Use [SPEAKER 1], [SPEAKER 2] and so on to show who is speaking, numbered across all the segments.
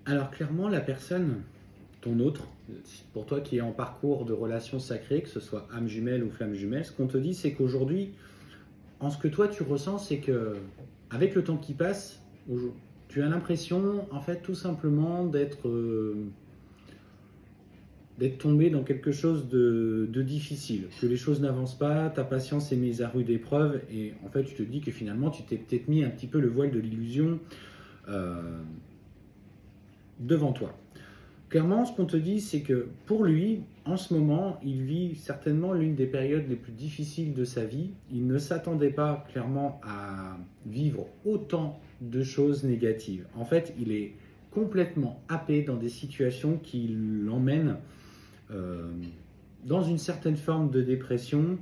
[SPEAKER 1] Alors clairement, la personne, ton autre, pour toi qui est en parcours de relation sacrée, que ce soit âme jumelle ou flamme jumelle, ce qu'on te dit, c'est qu'aujourd'hui, en ce que toi tu ressens, c'est que avec le temps qui passe, tu as l'impression, en fait, tout simplement d'être tombé dans quelque chose de difficile, que les choses n'avancent pas, ta patience est mise à rude épreuve, et en fait, tu te dis que finalement, tu t'es peut-être mis un petit peu le voile de l'illusion euh, devant toi. Clairement, ce qu'on te dit, c'est que pour lui, en ce moment, il vit certainement l'une des périodes les plus difficiles de sa vie. Il ne s'attendait pas clairement à vivre autant de choses négatives. En fait, il est complètement happé dans des situations qui l'emmènent euh, dans une certaine forme de dépression.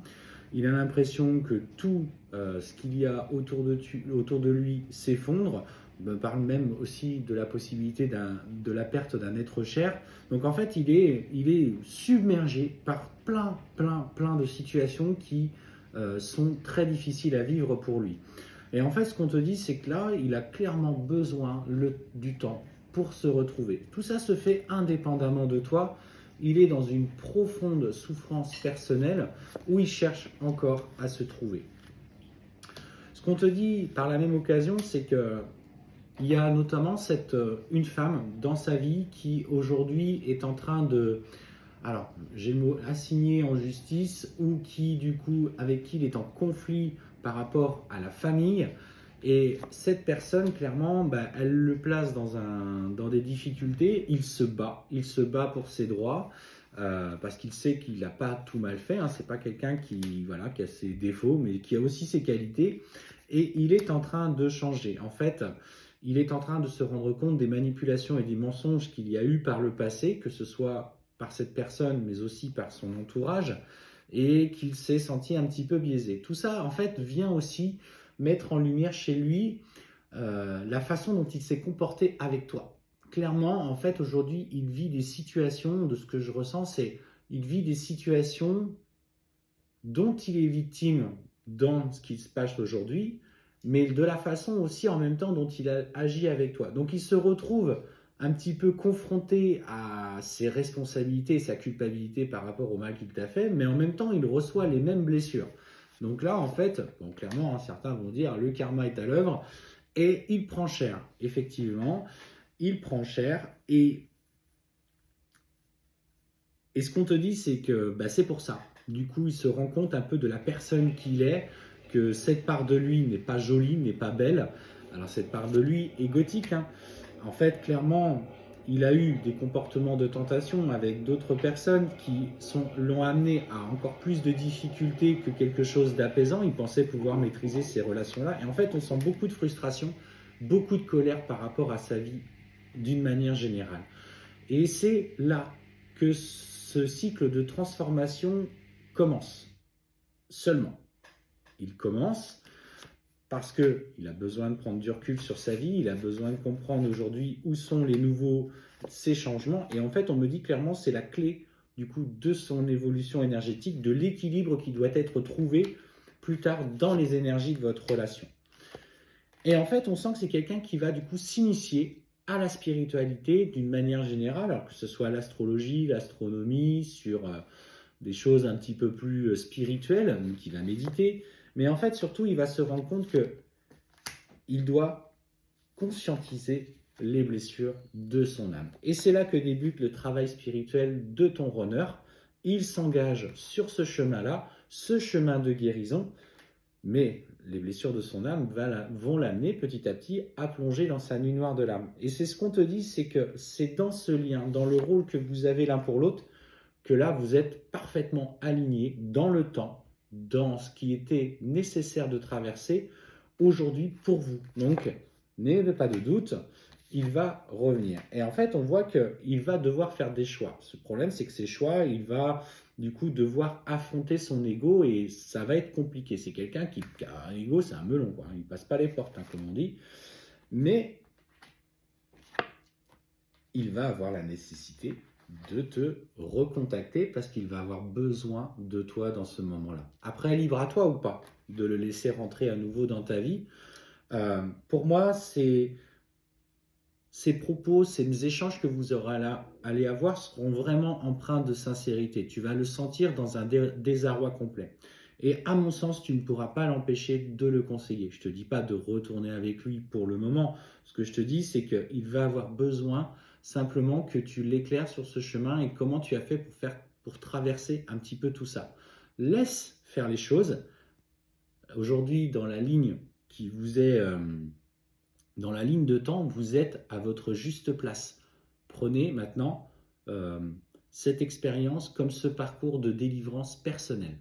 [SPEAKER 1] Il a l'impression que tout ce qu'il y a autour de lui s'effondre. On parle même aussi de la possibilité de la perte d'un être cher. Donc en fait, il est submergé par plein de situations qui sont très difficiles à vivre pour lui. Et en fait, ce qu'on te dit, c'est que là, il a clairement besoin du temps pour se retrouver. Tout ça se fait indépendamment de toi. Il est dans une profonde souffrance personnelle où il cherche encore à se trouver. Ce qu'on te dit par la même occasion, c'est que il y a notamment une femme dans sa vie qui aujourd'hui est en train de, alors j'ai le mot assigné en justice, ou qui du coup avec qui il est en conflit par rapport à la famille. Et cette personne, clairement, bah, elle le place dans des difficultés. Il se bat pour ses droits parce qu'il sait qu'il n'a pas tout mal fait. Hein. C'est pas quelqu'un qui a ses défauts, mais qui a aussi ses qualités. Et il est en train de changer. En fait, il est en train de se rendre compte des manipulations et des mensonges qu'il y a eu par le passé, que ce soit par cette personne, mais aussi par son entourage, et qu'il s'est senti un petit peu biaisé. Tout ça, en fait, vient aussi mettre en lumière chez lui la façon dont il s'est comporté avec toi. Clairement, en fait, aujourd'hui, il vit des situations, de ce que je ressens, c'est il vit des situations dont il est victime dans ce qui se passe aujourd'hui, mais de la façon aussi en même temps dont il a agi avec toi. Donc il se retrouve un petit peu confronté à ses responsabilités, sa culpabilité par rapport au mal qu'il t'a fait, mais en même temps il reçoit les mêmes blessures. Donc là, en fait, bon, clairement, hein, certains vont dire le karma est à l'œuvre et il prend cher. Effectivement, il prend cher et ce qu'on te dit, c'est que bah, c'est pour ça. Du coup, il se rend compte un peu de la personne qu'il est, que cette part de lui n'est pas jolie, n'est pas belle. Alors cette part de lui est gothique. Hein. En fait, clairement, il a eu des comportements de tentation avec d'autres personnes qui l'ont amené à encore plus de difficultés que quelque chose d'apaisant. Il pensait pouvoir maîtriser ces relations-là. Et en fait, on sent beaucoup de frustration, beaucoup de colère par rapport à sa vie d'une manière générale. Et c'est là que ce cycle de transformation commence. Seulement, il commence parce qu'il a besoin de prendre du recul sur sa vie, il a besoin de comprendre aujourd'hui où sont ces changements. Et en fait, on me dit clairement, c'est la clé du coup de son évolution énergétique, de l'équilibre qui doit être trouvé plus tard dans les énergies de votre relation. Et en fait, on sent que c'est quelqu'un qui va du coup s'initier à la spiritualité d'une manière générale, alors que ce soit l'astrologie, l'astronomie, sur des choses un petit peu plus spirituelles, donc il va méditer, mais en fait, surtout, il va se rendre compte qu'il doit conscientiser les blessures de son âme. Et c'est là que débute le travail spirituel de ton runner. Il s'engage sur ce chemin-là, ce chemin de guérison, mais les blessures de son âme vont l'amener petit à petit à plonger dans sa nuit noire de l'âme. Et c'est ce qu'on te dit, c'est que c'est dans ce lien, dans le rôle que vous avez l'un pour l'autre, que là, vous êtes parfaitement alignés dans le temps, dans ce qui était nécessaire de traverser aujourd'hui pour vous. Donc, n'ayez pas de doute, il va revenir. Et en fait, on voit qu'il va devoir faire des choix. Ce problème, c'est que ces choix, il va du coup devoir affronter son ego et ça va être compliqué. C'est quelqu'un qui a un ego, c'est un melon, quoi. Il ne passe pas les portes, hein, comme on dit. Mais il va avoir la nécessité de te recontacter parce qu'il va avoir besoin de toi dans ce moment-là. Après, libre à toi ou pas de le laisser rentrer à nouveau dans ta vie. Pour moi, c'est ces propos, ces échanges que vous allez avoir seront vraiment empreints de sincérité. Tu vas le sentir dans un désarroi complet. Et à mon sens, tu ne pourras pas l'empêcher de le conseiller. Je ne te dis pas de retourner avec lui pour le moment. Ce que je te dis, c'est qu'il va avoir besoin simplement que tu l'éclaires sur ce chemin et comment tu as fait pour traverser un petit peu tout ça. Laisse faire les choses. Aujourd'hui, dans la ligne qui vous est... dans la ligne de temps, vous êtes à votre juste place. Prenez maintenant cette expérience comme ce parcours de délivrance personnelle.